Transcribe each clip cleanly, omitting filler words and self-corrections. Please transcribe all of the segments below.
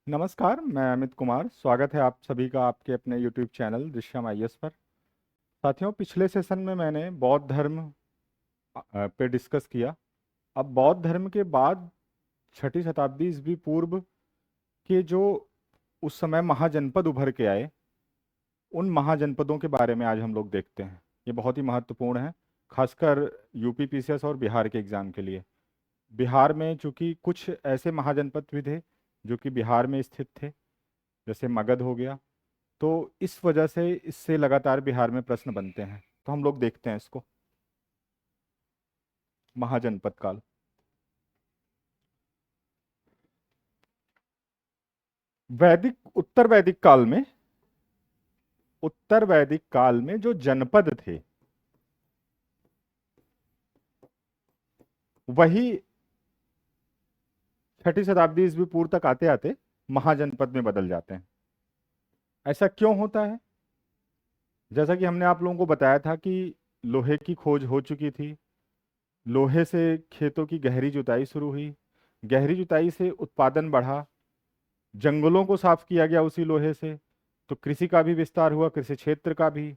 नमस्कार, मैं अमित कुमार। स्वागत है आप सभी का आपके अपने YouTube चैनल दृश्यम आईएएस पर। साथियों, पिछले सेशन में मैंने बौद्ध धर्म पे डिस्कस किया। अब बौद्ध धर्म के बाद छठी शताब्दी ईस्वी पूर्व के जो उस समय महाजनपद उभर के आए, उन महाजनपदों के बारे में आज हम लोग देखते हैं। ये बहुत ही महत्वपूर्ण है, खासकर यूपी पीसीएस और बिहार के एग्जाम के लिए। बिहार में चूंकि कुछ ऐसे महाजनपद भी थे जो कि बिहार में स्थित थे, जैसे मगध हो गया, तो इस वजह से इससे लगातार बिहार में प्रश्न बनते हैं। तो हम लोग देखते हैं इसको। महाजनपद काल। उत्तर वैदिक काल में जो जनपद थे, वही छठी शताब्दी ईस्वी पूर्व तक आते आते महाजनपद में बदल जाते हैं। ऐसा क्यों होता है? जैसा कि हमने आप लोगों को बताया था कि लोहे की खोज हो चुकी थी। लोहे से खेतों की गहरी जुताई शुरू हुई। गहरी जुताई से उत्पादन बढ़ा। जंगलों को साफ किया गया उसी लोहे से। तो कृषि का भी विस्तार हुआ, कृषि क्षेत्र का भी।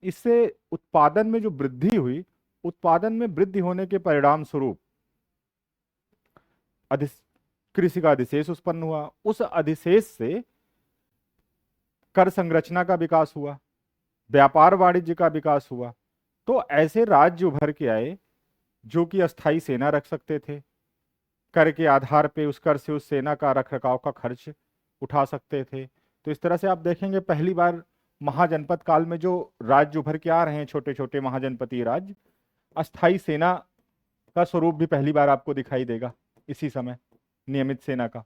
इससे उत्पादन में जो वृद्धि हुई, उत्पादन में वृद्धि होने के परिणाम स्वरूप कृषि का अधिशेष उत्पन्न हुआ। उस अधिशेष से कर संरचना का विकास हुआ, व्यापार वाणिज्य का विकास हुआ। तो ऐसे राज्य उभर के आए जो कि अस्थायी सेना रख सकते थे, कर के आधार पे उस कर से उस सेना का रखरखाव का खर्च उठा सकते थे। तो इस तरह से आप देखेंगे पहली बार महाजनपद काल में जो राज्य उभर के आ रहे हैं, छोटे छोटे महाजनपतीय राज्य, अस्थायी सेना का स्वरूप भी पहली बार आपको दिखाई देगा इसी समय, नियमित सेना का।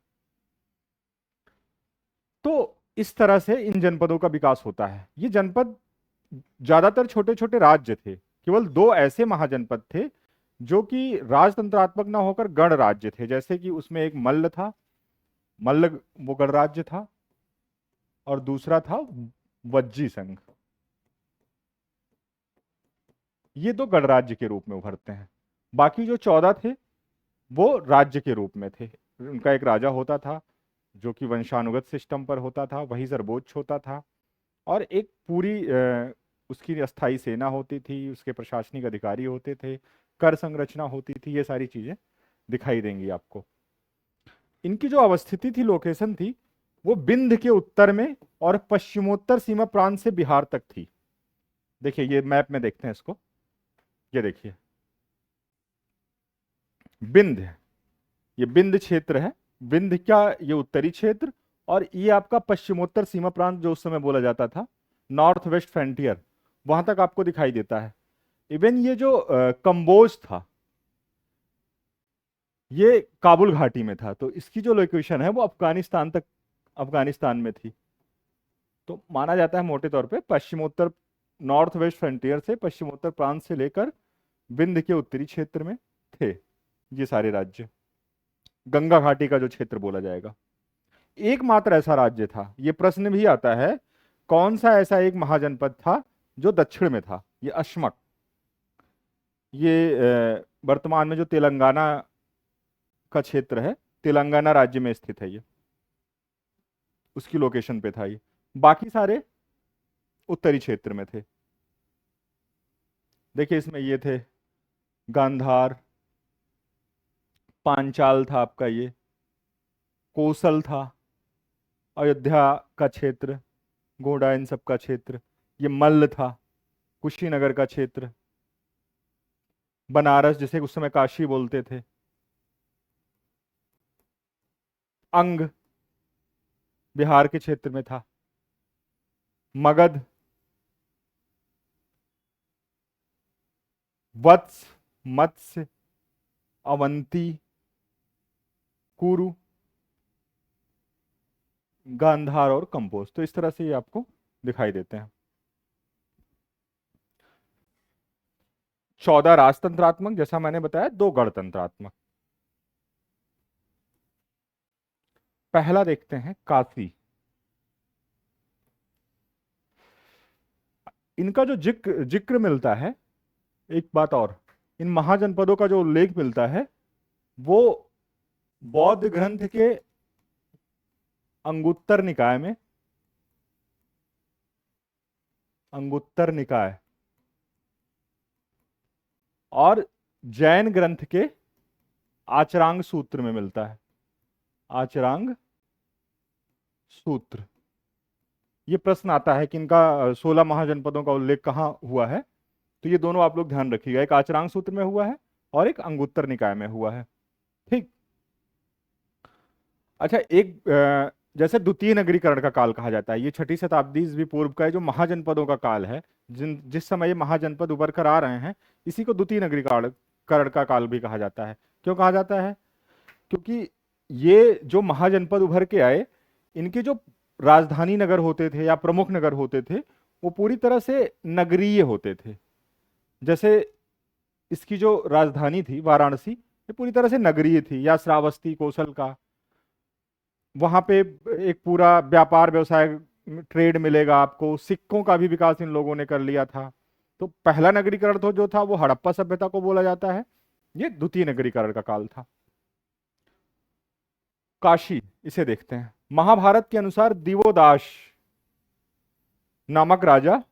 तो इस तरह से इन जनपदों का विकास होता है। ये जनपद ज्यादातर छोटे छोटे राज्य थे। केवल दो ऐसे महाजनपद थे जो कि राजतंत्रात्मक ना होकर गण राज्य थे। जैसे कि उसमें एक मल्ल था, मल्ल वो गणराज्य था, और दूसरा था वज्जी संघ। ये दो गणराज्य के रूप में उभरते हैं। बाकी जो 14 थे वो राज्य के रूप में थे। उनका एक राजा होता था जो कि वंशानुगत सिस्टम पर होता था, वही सर्वोच्च होता था, और एक पूरी उसकी अस्थायी सेना होती थी, उसके प्रशासनिक अधिकारी होते थे, कर संरचना होती थी। ये सारी चीजें दिखाई देंगी आपको। इनकी जो अवस्थिति थी, लोकेशन थी, वो विंध्य के उत्तर में और पश्चिमोत्तर सीमा प्रांत से बिहार तक थी। देखिए, ये मैप में देखते हैं इसको। ये देखिए विंध्य, ये विंध्य क्षेत्र है। विंध्य का ये उत्तरी क्षेत्र, और ये आपका पश्चिमोत्तर सीमा प्रांत जो उस समय बोला जाता था, नॉर्थ वेस्ट फ्रंटियर, वहां तक आपको दिखाई देता है। इवन ये जो कंबोज था, ये काबुल घाटी में था। तो इसकी जो लोकेशन है वो अफगानिस्तान तक, अफगानिस्तान में थी। तो माना जाता है मोटे तौर पे पश्चिमोत्तर, नॉर्थ वेस्ट फ्रंटियर से पश्चिमोत्तर प्रांत से लेकर विंध्य के उत्तरी क्षेत्र में थे ये सारे राज्य। गंगा घाटी का जो क्षेत्र बोला जाएगा। एकमात्र ऐसा राज्य था, ये प्रश्न भी आता है, कौन सा ऐसा एक महाजनपद था जो दक्षिण में था? ये अशमक, ये वर्तमान में जो तेलंगाना का क्षेत्र है, तेलंगाना राज्य में स्थित है ये, उसकी लोकेशन पे था ये। बाकी सारे उत्तरी क्षेत्र में थे। देखिए इसमें ये थे गांधार, पांचाल था आपका, ये कोसल था, अयोध्या का क्षेत्र, गोंडा, इन सब का क्षेत्र। ये मल्ल था, कुशीनगर का क्षेत्र, बनारस जिसे उस समय काशी बोलते थे, अंग बिहार के क्षेत्र में था, मगध, वत्स, मत्स्य, अवंती, कुरु, गांधार और कंपोज। तो इस तरह से ये आपको दिखाई देते हैं। 14 राजतंत्रात्मक, जैसा मैंने बताया, 2 गणतंत्रात्मक। पहला देखते हैं काशी। इनका जो जिक्र जिक्र मिलता है, एक बात और, इन महाजनपदों का जो उल्लेख मिलता है वो बौद्ध ग्रंथ के अंगुत्तर निकाय में, अंगुत्तर निकाय, और जैन ग्रंथ के आचरांग सूत्र में मिलता है। आचरांग सूत्र। ये प्रश्न आता है कि इनका 16 महाजनपदों का उल्लेख कहाँ हुआ है, तो ये दोनों आप लोग ध्यान रखिएगा, एक आचरांग सूत्र में हुआ है और एक अंगुत्तर निकाय में हुआ है। ठीक। अच्छा, एक जैसे द्वितीय नगरीकरण का काल कहा जाता है, ये 6ठी शताब्दी ईस्वी पूर्व का जो महाजनपदों का काल है, जिस समय ये महाजनपद उभर कर आ रहे हैं, इसी को द्वितीय नगरीकरण का काल भी कहा जाता है। क्यों कहा जाता है? क्योंकि ये जो महाजनपद उभर के आए, इनके जो राजधानी नगर होते थे या प्रमुख नगर होते थे, वो पूरी तरह से नगरीय होते थे। जैसे इसकी जो राजधानी थी वाराणसी, ये पूरी तरह से नगरीय थी, या श्रावस्ती कौशल का, वहां पे एक पूरा व्यापार व्यवसाय ट्रेड मिलेगा आपको। सिक्कों का भी विकास इन लोगों ने कर लिया था। तो पहला नगरीकरण तो जो था वो हड़प्पा सभ्यता को बोला जाता है, ये द्वितीय नगरीकरण का काल था। काशी, इसे देखते हैं। महाभारत के अनुसार दिवोदास नामक राजा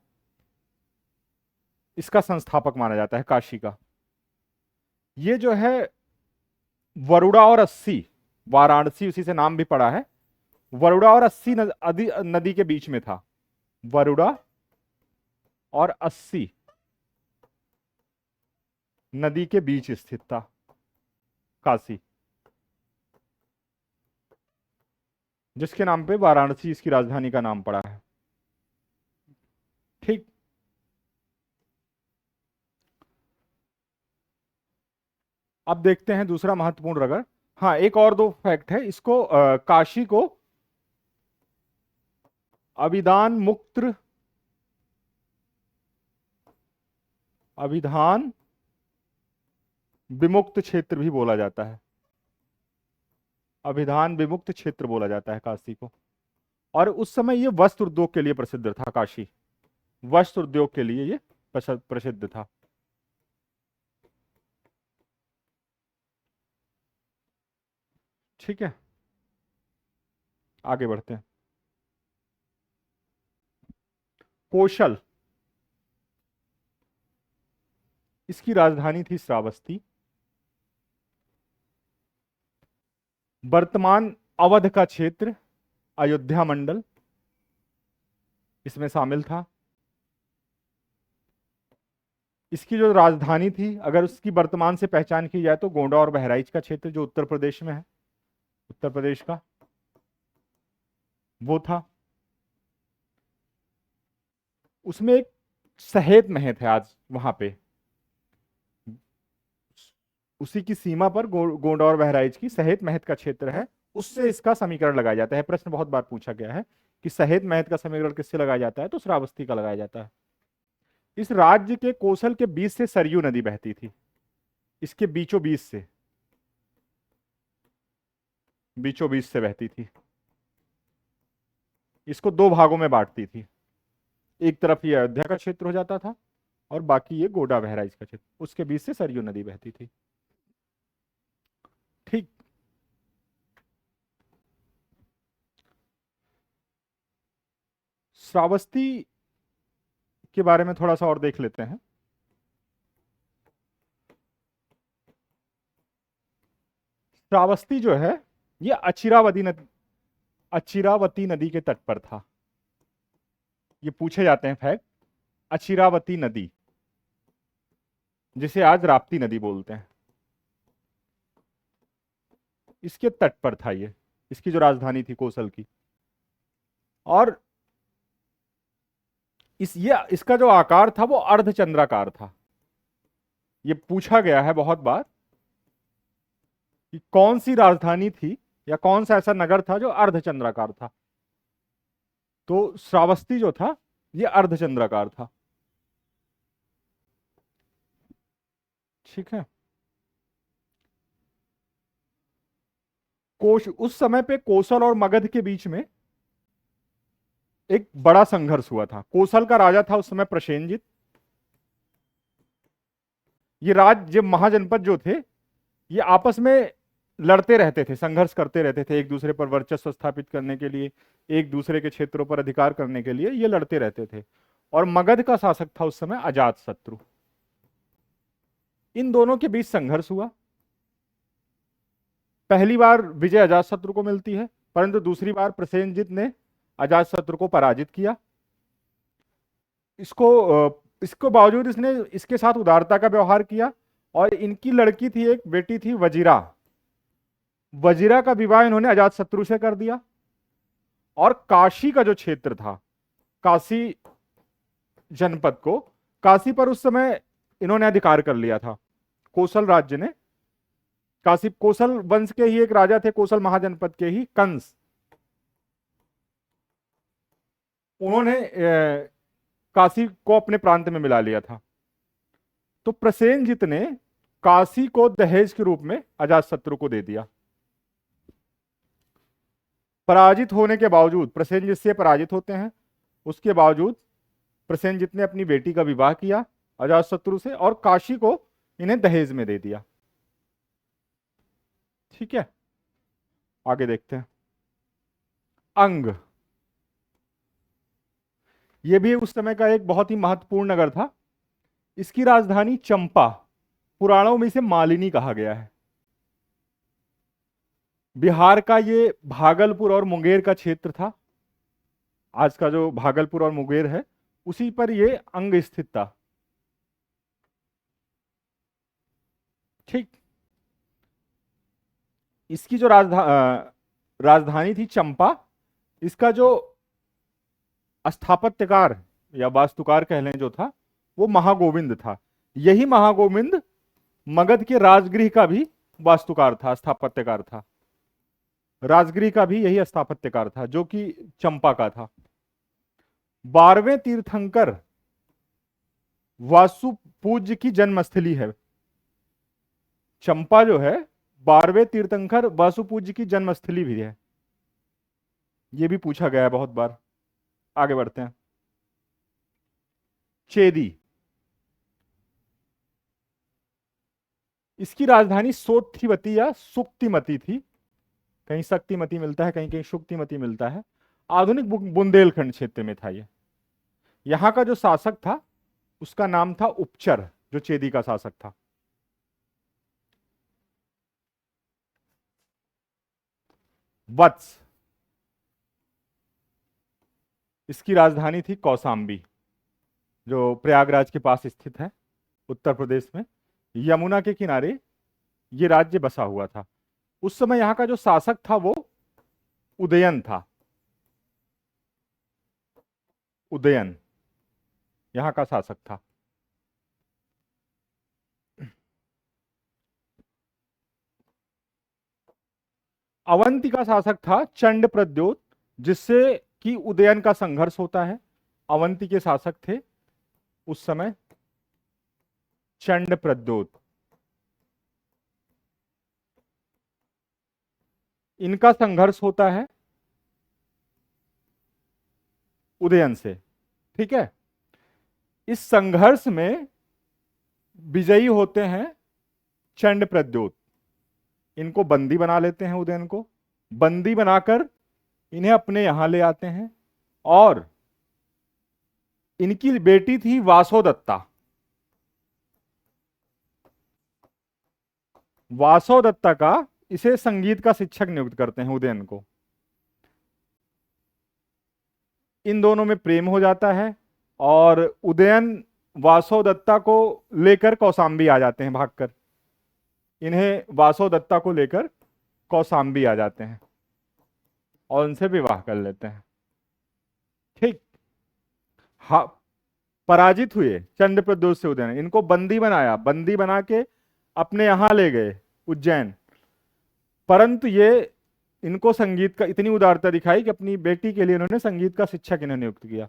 इसका संस्थापक माना जाता है, काशी का। ये जो है वरुणा और अस्सी, वाराणसी उसी से नाम भी पड़ा है, वरुणा और अस्सी नदी के बीच में था। वरुणा और अस्सी नदी के बीच स्थित था काशी, जिसके नाम पे वाराणसी इसकी राजधानी का नाम पड़ा है। ठीक। अब देखते हैं दूसरा महत्वपूर्ण नगर। हाँ, एक और दो फैक्ट है इसको। काशी को अभिधान विमुक्त क्षेत्र भी बोला जाता है। अभिधान विमुक्त क्षेत्र बोला जाता है काशी को। और उस समय ये वस्त्र उद्योग के लिए प्रसिद्ध था। काशी वस्त्र उद्योग के लिए ये प्रसिद्ध था। ठीक है, आगे बढ़ते हैं। कौशल, इसकी राजधानी थी श्रावस्ती। वर्तमान अवध का क्षेत्र अयोध्या मंडल इसमें शामिल था। इसकी जो राजधानी थी, अगर उसकी वर्तमान से पहचान की जाए तो गोंडा और बहराइच का क्षेत्र जो उत्तर प्रदेश में है, उत्तर प्रदेश का, वो था। उसमें एक सहेत महत है आज वहां पे, उसी की सीमा पर गोंडा और बहराइच की सहेत महत का क्षेत्र है, उससे इसका समीकरण लगाया जाता है। प्रश्न बहुत बार पूछा गया है कि सहेत महत का समीकरण किससे लगाया जाता है, तो श्रावस्ती का लगाया जाता है। इस राज्य के कौशल के बीच से सरयू नदी बहती थी, इसके बीचों बीच से बहती थी। इसको दो भागों में बांटती थी, एक तरफ ये अयोध्या का क्षेत्र हो जाता था और बाकी ये गोंडा बहराइच का क्षेत्र, उसके बीच से सरयू नदी बहती थी। ठीक। श्रावस्ती के बारे में थोड़ा सा और देख लेते हैं। श्रावस्ती जो है ये अचिरावती नदी के तट पर था। ये पूछे जाते हैं फैक्ट। अचिरावती नदी, जिसे आज राप्ती नदी बोलते हैं, इसके तट पर था ये, इसकी जो राजधानी थी कौशल की। और इसका जो आकार था वो अर्धचंद्राकार था। ये पूछा गया है बहुत बार कि कौन सी राजधानी थी या कौन सा ऐसा नगर था जो अर्धचंद्राकार था, तो श्रावस्ती जो था ये अर्धचंद्राकार था। ठीक है। उस समय पे कौशल और मगध के बीच में एक बड़ा संघर्ष हुआ था। कौशल का राजा था उस समय प्रसेनजित। ये महाजनपद जो थे ये आपस में लड़ते रहते थे, संघर्ष करते रहते थे एक दूसरे पर वर्चस्व स्थापित करने के लिए, एक दूसरे के क्षेत्रों पर अधिकार करने के लिए ये लड़ते रहते थे। और मगध का शासक था उस समय अजातशत्रु। इन दोनों के बीच संघर्ष हुआ। पहली बार विजय अजातशत्रु को मिलती है, परंतु दूसरी बार प्रसेनजित ने अजातशत्रु को पराजित किया। इसको बावजूद इसने इसके साथ उदारता का व्यवहार किया। और इनकी लड़की थी, एक बेटी थी वजीरा। वजीरा का विवाह इन्होंने अजातशत्रु से कर दिया। और काशी का जो क्षेत्र था, काशी जनपद को, काशी पर उस समय इन्होंने अधिकार कर लिया था। कोसल राज्य ने, काशी कोसल वंश के ही एक राजा थे, कोसल महाजनपद के ही कंस, उन्होंने काशी को अपने प्रांत में मिला लिया था। तो प्रसेनजित ने काशी को दहेज के रूप में अजातशत्रु को दे दिया। पराजित होने के बावजूद, प्रसेनजित से पराजित होते हैं, उसके बावजूद प्रसेनजित ने अपनी बेटी का विवाह किया अजातशत्रु से और काशी को इन्हें दहेज में दे दिया। ठीक है, आगे देखते हैं। अंग, यह भी उस समय का एक बहुत ही महत्वपूर्ण नगर था। इसकी राजधानी चंपा, पुराणों में इसे मालिनी कहा गया है। बिहार का ये भागलपुर और मुंगेर का क्षेत्र था। आज का जो भागलपुर और मुंगेर है उसी पर ये अंग स्थित था। ठीक, इसकी जो राजधानी थी चंपा, इसका जो स्थापत्यकार या वास्तुकार कह लें जो था, वो महागोविंद था। यही महागोविंद मगध के राजगृह का भी वास्तुकार था, स्थापत्यकार था। राजगृह का भी यही स्थापत्यकार था, जो कि चंपा का था। 12वें तीर्थंकर वासु पूज्य की जन्मस्थली है। चंपा जो है 12वें तीर्थंकर वासु पूज्य की जन्मस्थली भी है। यह भी पूछा गया है बहुत बार। आगे बढ़ते हैं। चेदी, इसकी राजधानी सोठीवती या सुक्तिमती थी। कहीं शक्तिमती मिलता है, कहीं कहीं सुक्तिमती मिलता है। आधुनिक बुंदेलखंड क्षेत्र में था ये। यहां का जो शासक था उसका नाम था उपचर, जो चेदी का शासक था। वत्स, इसकी राजधानी थी कौशाम्बी, जो प्रयागराज के पास स्थित है उत्तर प्रदेश में। यमुना के किनारे ये राज्य बसा हुआ था। उस समय यहां का जो शासक था वो उदयन था। उदयन यहां का शासक था। अवंती का शासक था चंड प्रद्योत, जिससे कि उदयन का संघर्ष होता है। अवंती के शासक थे उस समय चंड प्रद्योत। इनका संघर्ष होता है उदयन से। ठीक है, इस संघर्ष में विजयी होते हैं चंड प्रद्योत। इनको बंदी बना लेते हैं, उदयन को बंदी बनाकर इन्हें अपने यहां ले आते हैं। और इनकी बेटी थी वासोदत्ता। वासोदत्ता का इसे संगीत का शिक्षक नियुक्त करते हैं उदयन को। इन दोनों में प्रेम हो जाता है और उदयन वासोदत्ता को लेकर कौशाम्बी आ जाते हैं भागकर। इन्हें वासोदत्ता को लेकर कौशाम्बी आ जाते हैं और उनसे विवाह कर लेते हैं। ठीक, हाँ, पराजित हुए चंड प्रद्योत से उदयन। इनको बंदी बनाया, बंदी बना के अपने यहां ले गए उज्जैन। परंतु ये इनको संगीत का इतनी उदारता दिखाई कि अपनी बेटी के लिए इन्होंने संगीत का शिक्षक इन्हें नियुक्त किया।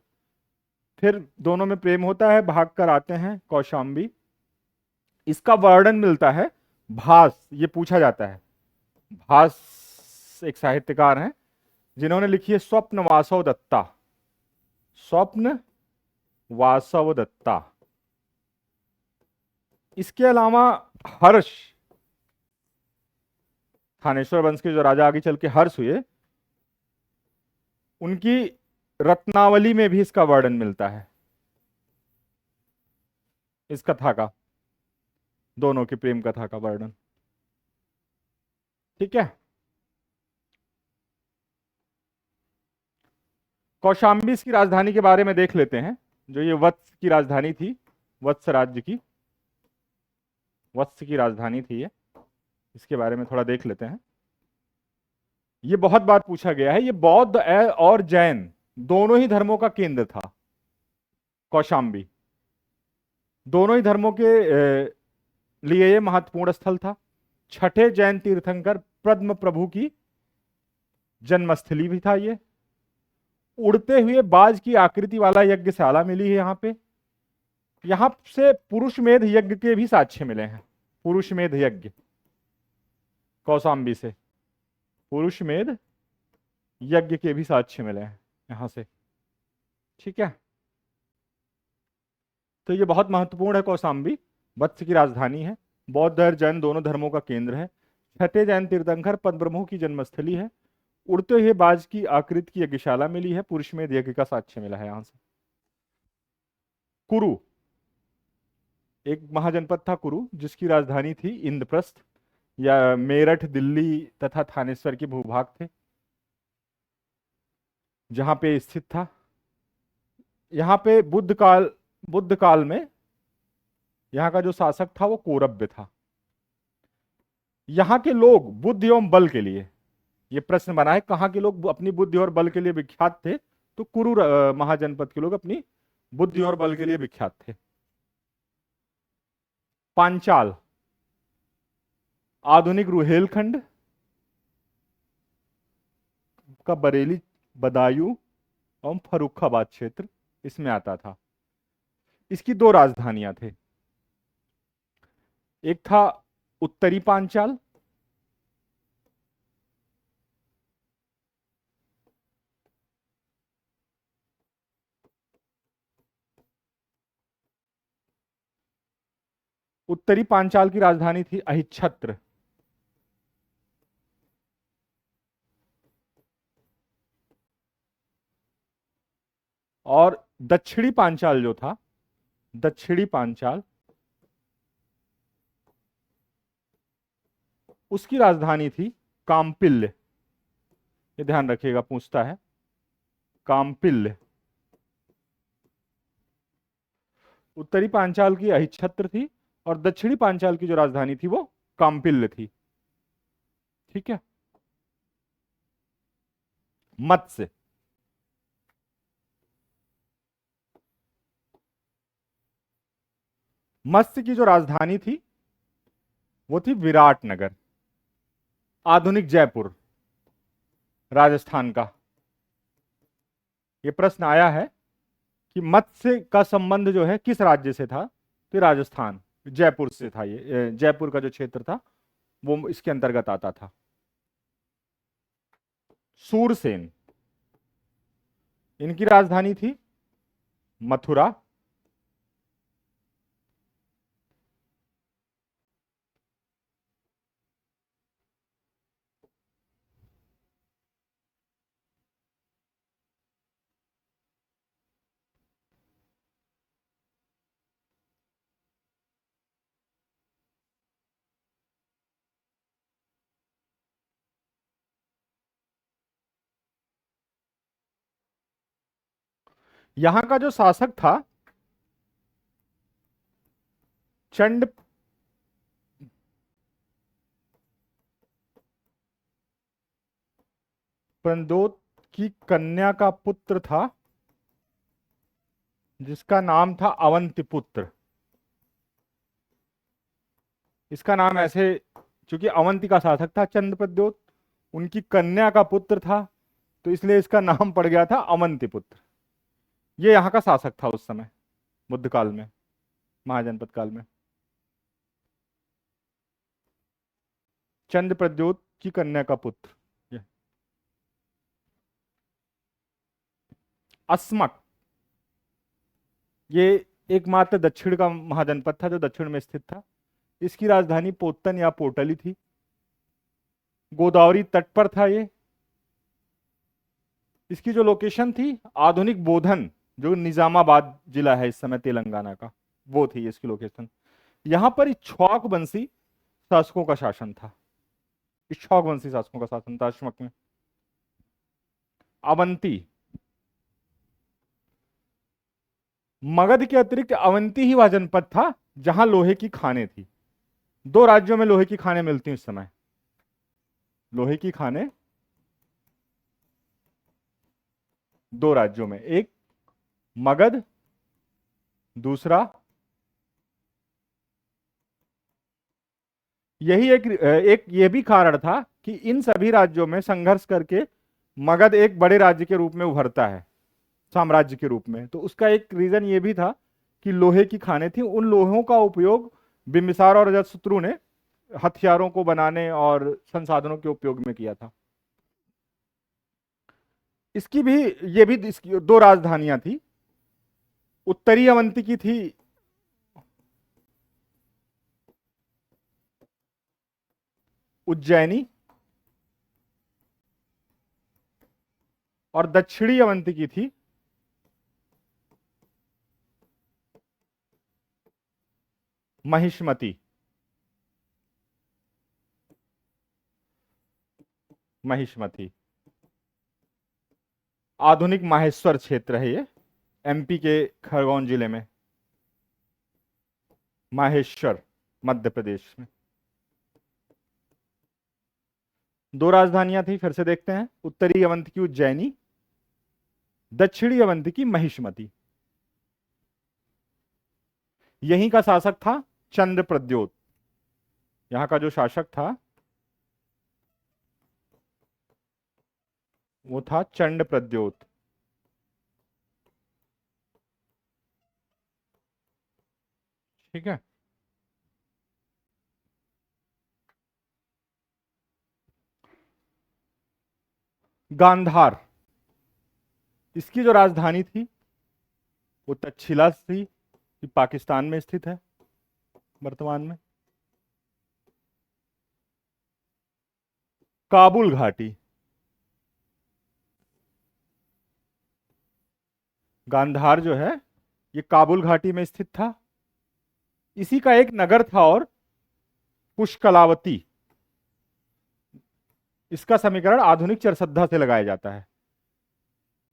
फिर दोनों में प्रेम होता है, भागकर आते हैं कौशाम्बी। इसका वर्णन मिलता है भास, ये पूछा जाता है। भास एक साहित्यकार हैं जिन्होंने लिखी है स्वप्न वासव दत्ता। स्वप्न वासव दत्ता। इसके अलावा हर्ष थानेश्वर वंश के जो राजा आगे चल के हर्ष हुए, उनकी रत्नावली में भी इसका वर्णन मिलता है, इस कथा का, दोनों की प्रेम कथा का वर्णन। ठीक है। कौशाम्बी की राजधानी के बारे में देख लेते हैं। जो ये वत्स की राजधानी थी, वत्स राज्य की, वत्स की राजधानी थी ये, इसके बारे में थोड़ा देख लेते हैं। ये बहुत बार पूछा गया है। ये बौद्ध और जैन दोनों ही धर्मों का केंद्र था कौशाम्बी। दोनों ही धर्मों के लिए ये महत्वपूर्ण स्थल था। छठे जैन तीर्थंकर पद्म प्रभु की जन्मस्थली भी था ये। उड़ते हुए बाज की आकृति वाला यज्ञशाला मिली है यहां पे। यहां से पुरुषमेध यज्ञ के भी साक्ष्य मिले हैं। पुरुषमेध यज्ञ कौशाम्बी से पुरुषमेध यज्ञ के भी साक्ष्य मिले हैं यहां से। ठीक है। तो ये बहुत महत्वपूर्ण है कौशाम्बी, वत्स की राजधानी है, बौद्ध और जैन दोनों धर्मों का केंद्र है। छठे जैन तीर्थंकर पद्मप्रभु की जन्मस्थली है। उड़ते हुए बाज की आकृति की यज्ञशाला मिली है, पुरुषमेध यज्ञ का साक्ष्य मिला है यहां से। कुरु एक महाजनपद था कुरु, जिसकी राजधानी थी इंद्रप्रस्थ, या मेरठ, दिल्ली तथा थानेश्वर के भूभाग थे जहां पे स्थित था। यहाँ पे बुद्ध काल में यहाँ का जो शासक था वो कौरव्य था। यहाँ के लोग बुद्धि एवं बल के लिए, ये प्रश्न बना है कहाँ के लोग अपनी बुद्धि और बल के लिए विख्यात थे, तो कुरु महाजनपद के लोग अपनी बुद्धि और बल के लिए विख्यात थे। पांचाल आधुनिक रुहेलखंड का बरेली, बदायूं एवं फर्रुखाबाद क्षेत्र इसमें आता था। इसकी दो राजधानियां थे, एक था उत्तरी पांचाल, उत्तरी पांचाल की राजधानी थी अहिच्छत्र, और दक्षिणी पांचाल जो था, दक्षिणी पांचाल, उसकी राजधानी थी कामपिल्य। ये ध्यान रखिएगा, पूछता है कामपिल्य। उत्तरी पांचाल की अहिच्छत्र थी और दक्षिणी पांचाल की जो राजधानी थी वो कामपिल्य थी। ठीक है। मत्स्य मत्स्य की जो राजधानी थी वो थी विराटनगर, आधुनिक जयपुर, राजस्थान का। ये प्रश्न आया है कि मत्स्य का संबंध जो है किस राज्य से था, तो राजस्थान, जयपुर से था। ये जयपुर का जो क्षेत्र था वो इसके अंतर्गत आता था। सूरसेन, इनकी राजधानी थी मथुरा, यहां का जो शासक था चंड प्रद्योत की कन्या का पुत्र था, जिसका नाम था अवंतिपुत्र। इसका नाम ऐसे, क्योंकि अवंती का शासक था चंद्र प्रद्योत, उनकी कन्या का पुत्र था, तो इसलिए इसका नाम पड़ गया था अवंतिपुत्र। ये यहां का शासक था उस समय, बुद्ध काल में, महाजनपद काल में। चंद्र प्रद्योत की कन्या का पुत्र। अस्मक, ये एकमात्र दक्षिण का महाजनपद था जो दक्षिण में स्थित था। इसकी राजधानी पोतन या पोटली थी। गोदावरी तट पर था ये। इसकी जो लोकेशन थी आधुनिक बोधन, जो निजामाबाद जिला है इस समय तेलंगाना का, वो थी इसकी लोकेशन। यहां पर इक्ष्वाकु वंशी शासकों का शासन था। इक्ष्वाकु वंशी शासकों का शासन था अशमक में। अवंती, मगध के अतिरिक्त अवंती ही वह जनपद था जहां लोहे की खानें थी। दो राज्यों में लोहे की खानें मिलती हैं इस समय। लोहे की खानें दो राज्यों में, एक मगध, दूसरा, यही एक ये भी कारण था कि इन सभी राज्यों में संघर्ष करके मगध एक बड़े राज्य के रूप में उभरता है, साम्राज्य के रूप में। तो उसका एक रीजन ये भी था कि लोहे की खानें थी। उन लोहों का उपयोग बिंबिसार और अजातशत्रु ने हथियारों को बनाने और संसाधनों के उपयोग में किया था। इसकी भी, ये भी इसकी दो राजधानियां थी। उत्तरी अवंती की थी उज्जैनी, और दक्षिणी अवंती की थी महिष्मती। महिष्मती आधुनिक माहेश्वर क्षेत्र है ये, एमपी के खरगोन जिले में। माहेश्वर मध्य प्रदेश में। दो राजधानियां थी, फिर से देखते हैं। उत्तरी अवंती की उज्जैनी, दक्षिणी अवंती की महिष्मती। यहीं का शासक था चंद्रप्रद्योत। यहां का जो शासक था वो था चंद्रप्रद्योत। ठीक है। गांधार, इसकी जो राजधानी थी वो तक्षशिला थी, ये पाकिस्तान में स्थित है वर्तमान में। काबुल घाटी, गांधार जो है ये काबुल घाटी में स्थित था। इसी का एक नगर था और पुष्कलावती। इसका समीकरण आधुनिक चरसद्धा से लगाया जाता है।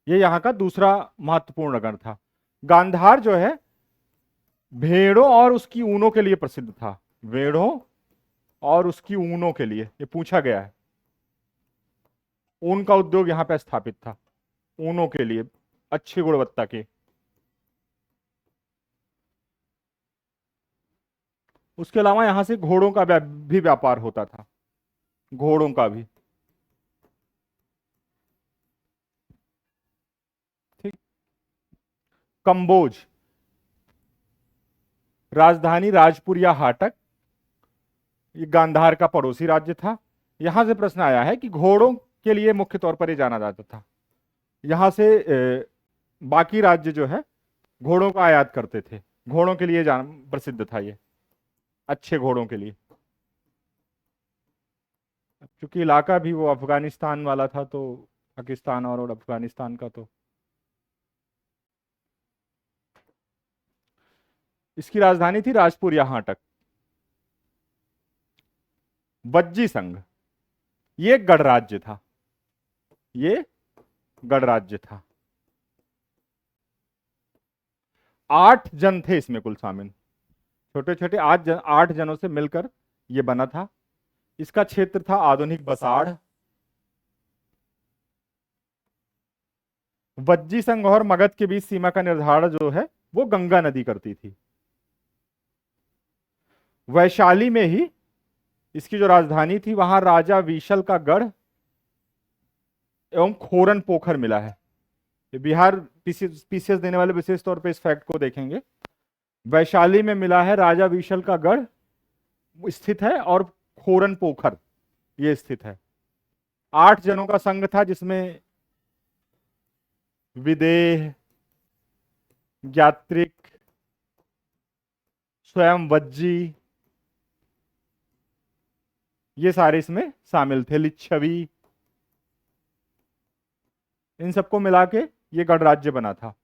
ये यहां का दूसरा महत्वपूर्ण नगर था। गांधार जो है भेड़ों और उसकी ऊनों के लिए प्रसिद्ध था। भेड़ों और उसकी ऊनों के लिए, ये पूछा गया है। ऊन का उद्योग यहां पर स्थापित था, ऊनों के लिए अच्छी गुणवत्ता के। उसके अलावा यहां से घोड़ों का भी व्यापार होता था, घोड़ों का भी। ठीक। कंबोज, राजधानी राजपुर या हाटक, ये गांधार का पड़ोसी राज्य था। यहां से प्रश्न आया है कि घोड़ों के लिए मुख्य तौर पर ये जाना जाता था। यहां से बाकी राज्य जो है घोड़ों का आयात करते थे। घोड़ों के लिए जान प्रसिद्ध था ये, अच्छे घोड़ों के लिए। क्योंकि इलाका भी वो अफगानिस्तान वाला था, तो पाकिस्तान और अफगानिस्तान का, तो इसकी राजधानी थी राजपुर या हाटक। वज्जी संघ, ये गणराज्य था। ये गणराज्य था। 8 जन थे इसमें कुल शामिल, छोटे छोटे 8 जनों से मिलकर यह बना था। इसका क्षेत्र था आधुनिक बसाड़। वज्जी संघ और मगध के बीच सीमा का निर्धारण जो है वो गंगा नदी करती थी। वैशाली में ही इसकी जो राजधानी थी, वहां राजा विशल का गढ़ एवं खोरन पोखर मिला है। बिहार पीसीएस देने वाले विशेष तौर पे इस फैक्ट को देखेंगे। वैशाली में मिला है राजा विशल का गढ़ स्थित है, और खोरन पोखर ये स्थित है। 8 जनों का संघ था, जिसमें विदेह, ज्ञात्रिक, स्वयं वज्जी, ये सारे इसमें शामिल थे, लिच्छवी, इन सबको मिला के ये गणराज्य बना था।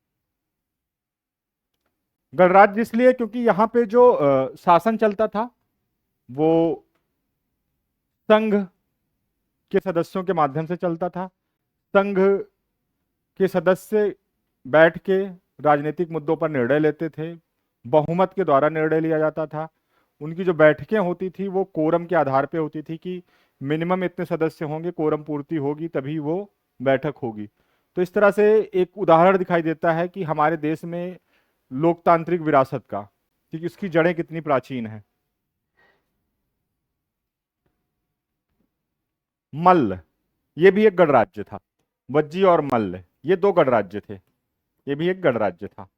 गणराज्य इसलिए क्योंकि यहाँ पे जो शासन चलता था वो संघ के सदस्यों के माध्यम से चलता था। संघ के सदस्य बैठ के राजनीतिक मुद्दों पर निर्णय लेते थे, बहुमत के द्वारा निर्णय लिया जाता था। उनकी जो बैठकें होती थी वो कोरम के आधार पे होती थी कि मिनिमम इतने सदस्य होंगे, कोरम पूर्ति होगी तभी वो बैठक होगी। तो इस तरह से एक उदाहरण दिखाई देता है कि हमारे देश में लोकतांत्रिक विरासत का, कि इसकी जड़ें कितनी प्राचीन हैं। मल्ल, ये भी एक गणराज्य था। वज्जी और मल्ल ये दो गणराज्य थे, ये भी एक गणराज्य था।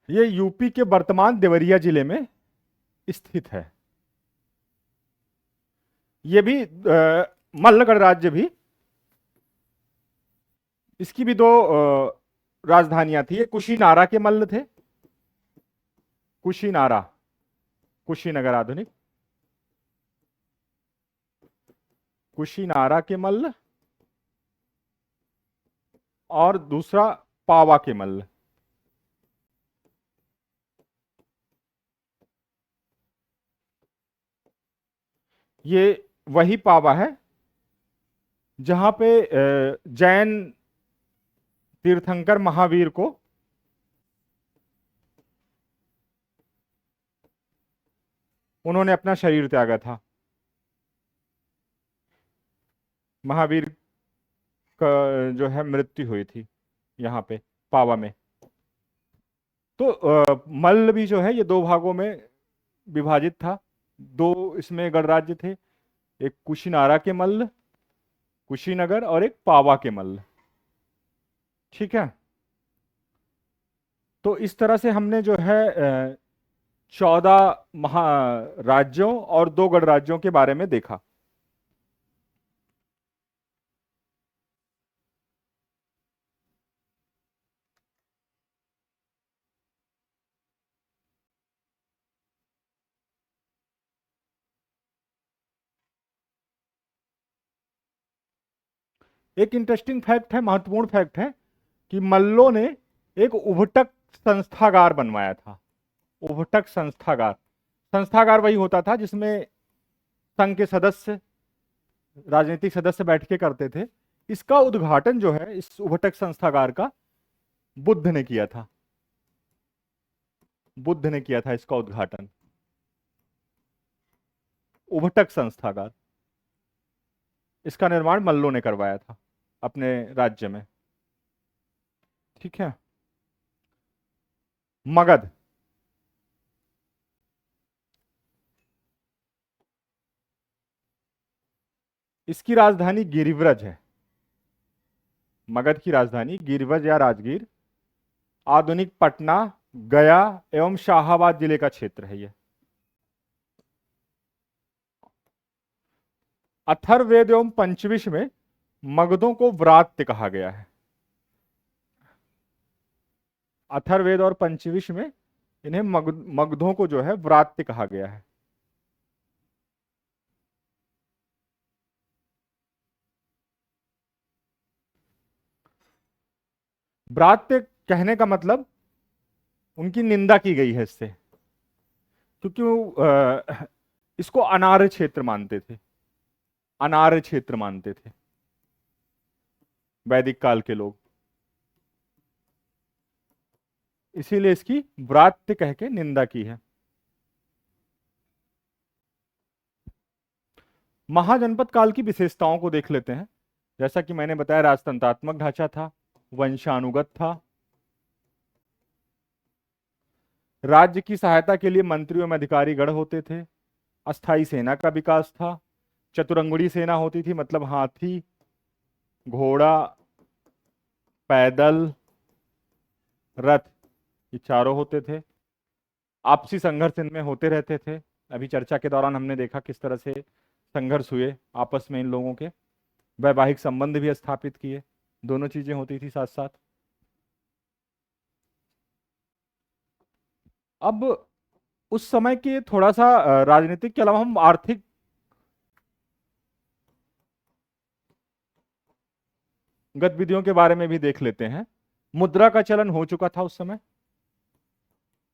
ये यूपी के वर्तमान देवरिया जिले में स्थित है। ये भी मल्ल गणराज्य भी, इसकी भी दो राजधानियां थी। ये कुशीनारा के मल्ल थे, कुशीनारा, कुशीनगर आधुनिक, कुशीनारा के मल्ल, और दूसरा पावा के मल्ल। ये वही पावा है जहां पे जैन तीर्थंकर महावीर को उन्होंने अपना शरीर त्यागा था। महावीर का जो है मृत्यु हुई थी यहाँ पे पावा में। तो मल्ल भी जो है ये दो भागों में विभाजित था। दो इसमें गणराज्य थे, एक कुशीनारा के मल्ल, कुशीनगर, और एक पावा के मल्ल। ठीक है। तो इस तरह से हमने जो है 14 महाराज्यों और 2 गणराज्यों के बारे में देखा। एक इंटरेस्टिंग फैक्ट है, महत्वपूर्ण फैक्ट है कि मल्लों ने एक उभटक संस्थागार बनवाया था। उभटक संस्थागार, संस्थागार वही होता था जिसमें संघ के सदस्य, राजनीतिक सदस्य बैठ के करते थे। इसका उद्घाटन जो है इस उभटक संस्थागार का बुद्ध ने किया था। बुद्ध ने किया था इसका उद्घाटन, उभटक संस्थागार। इसका निर्माण मल्लों ने करवाया था अपने राज्य में। ठीक है। मगध, इसकी राजधानी गिरिव्रज है। मगध की राजधानी गिरिव्रज या राजगीर आधुनिक पटना, गया एवं शाहाबाद जिले का क्षेत्र है। यह अथर्ववेद एवं पंचविश में मगधों को व्रात्य कहा गया है। अथर्ववेद और पंचविश में इन्हें मगधों को जो है व्रात्य कहा गया है। व्रात्य कहने का मतलब उनकी निंदा की गई है इससे, क्योंकि वो इसको अनार्य क्षेत्र मानते थे, अनार्य क्षेत्र मानते थे वैदिक काल के लोग, इसीलिए इसकी व्रात्य कह के निंदा की है। महाजनपद काल की विशेषताओं को देख लेते हैं। जैसा कि मैंने बताया, राजतंत्रात्मक ढांचा था, वंशानुगत था, राज्य की सहायता के लिए मंत्री एवं अधिकारी गण होते थे, अस्थाई सेना का विकास था, चतुरंगुड़ी सेना होती थी, मतलब हाथी, घोड़ा, पैदल, रथ, ये चारों होते थे। आपसी संघर्ष इनमें होते रहते थे। अभी चर्चा के दौरान हमने देखा किस तरह से संघर्ष हुए आपस में इन लोगों के। वैवाहिक संबंध भी स्थापित किए, दोनों चीजें होती थी साथ साथ। अब उस समय के थोड़ा सा राजनीतिक के अलावा हम आर्थिक गतिविधियों के बारे में भी देख लेते हैं। मुद्रा का चलन हो चुका था उस समय,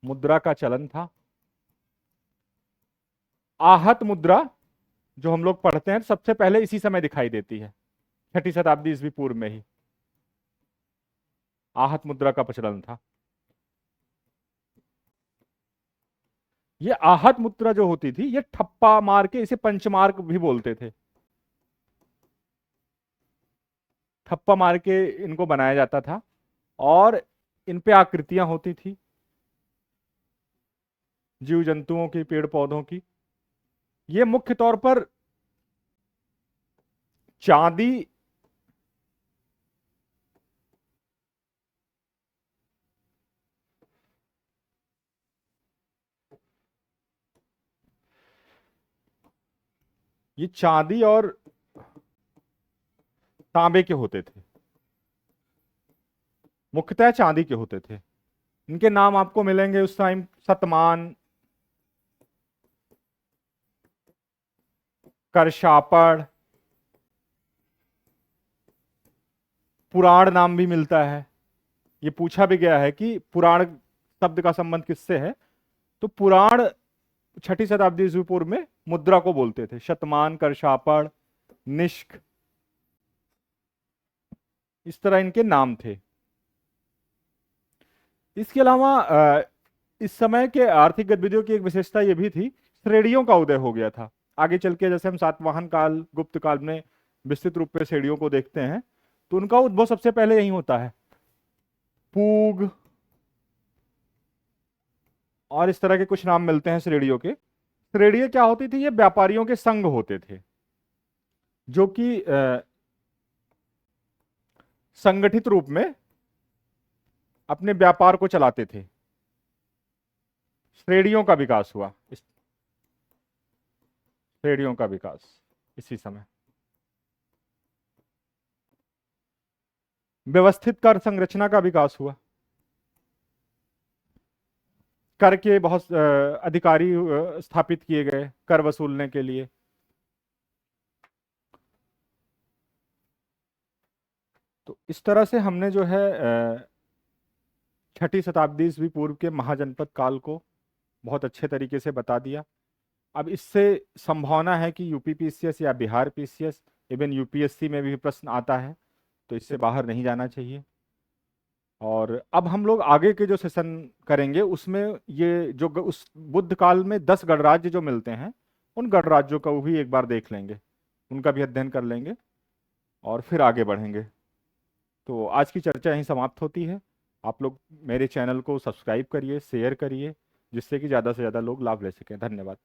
मुद्रा का चलन था। आहत मुद्रा जो हम लोग पढ़ते हैं सबसे पहले इसी समय दिखाई देती है, 6ठी शताब्दी ईस्वी पूर्व में ही आहत मुद्रा का प्रचलन था। ये आहत मुद्रा जो होती थी ये ठप्पा मार के, इसे पंचमार्क भी बोलते थे, ठप्पा मार के इनको बनाया जाता था और इन पे आकृतियां होती थी जीव जंतुओं की, पेड़ पौधों की। ये मुख्य तौर पर चांदी, ये चांदी और तांबे के होते थे, मुख्यतः चांदी के होते थे। इनके नाम आपको मिलेंगे उस टाइम, सतमान, करशापड़, पुराण नाम भी मिलता है। ये पूछा भी गया है कि पुराण शब्द का संबंध किससे है, तो पुराण 6ठी शताब्दी ईस्वी पूर्व में मुद्रा को बोलते थे। शतमान, करशापड़, निष्क, इस तरह इनके नाम थे। इसके अलावा इस समय के आर्थिक गतिविधियों की एक विशेषता यह भी थी, श्रेणियों का उदय हो गया था। आगे चल के जैसे हम सातवाहन काल, गुप्त काल में विस्तृत रूप में श्रेणियों को देखते हैं, तो उनका उद्भव सबसे पहले यही होता है। पूग और इस तरह के कुछ नाम मिलते हैं श्रेणियों के। श्रेणियां क्या होती थी, ये व्यापारियों के संघ होते थे जो कि संगठित रूप में अपने व्यापार को चलाते थे। श्रेणियों का विकास हुआ, श्रेणियों का विकास इसी समय। व्यवस्थित कर संरचना का विकास हुआ, कर के बहुत अधिकारी स्थापित किए गए कर वसूलने के लिए। तो इस तरह से हमने जो है 6ठी शताब्दी ईस्वी पूर्व के महाजनपद काल को बहुत अच्छे तरीके से बता दिया। अब इससे संभावना है कि यूपी पीसीएस या बिहार पीसीएस, इवन यूपीएससी में भी प्रश्न आता है, तो इससे बाहर नहीं जाना चाहिए। और अब हम लोग आगे के जो सेशन करेंगे उसमें ये जो उस बुद्ध काल में 10 गणराज्य जो मिलते हैं, उन गणराज्यों का भी एक बार देख लेंगे, उनका भी अध्ययन कर लेंगे और फिर आगे बढ़ेंगे। तो आज की चर्चा यहीं समाप्त होती है। आप लोग मेरे चैनल को सब्सक्राइब करिए, शेयर करिए, जिससे कि ज़्यादा से ज़्यादा लोग लाभ ले सकें। धन्यवाद।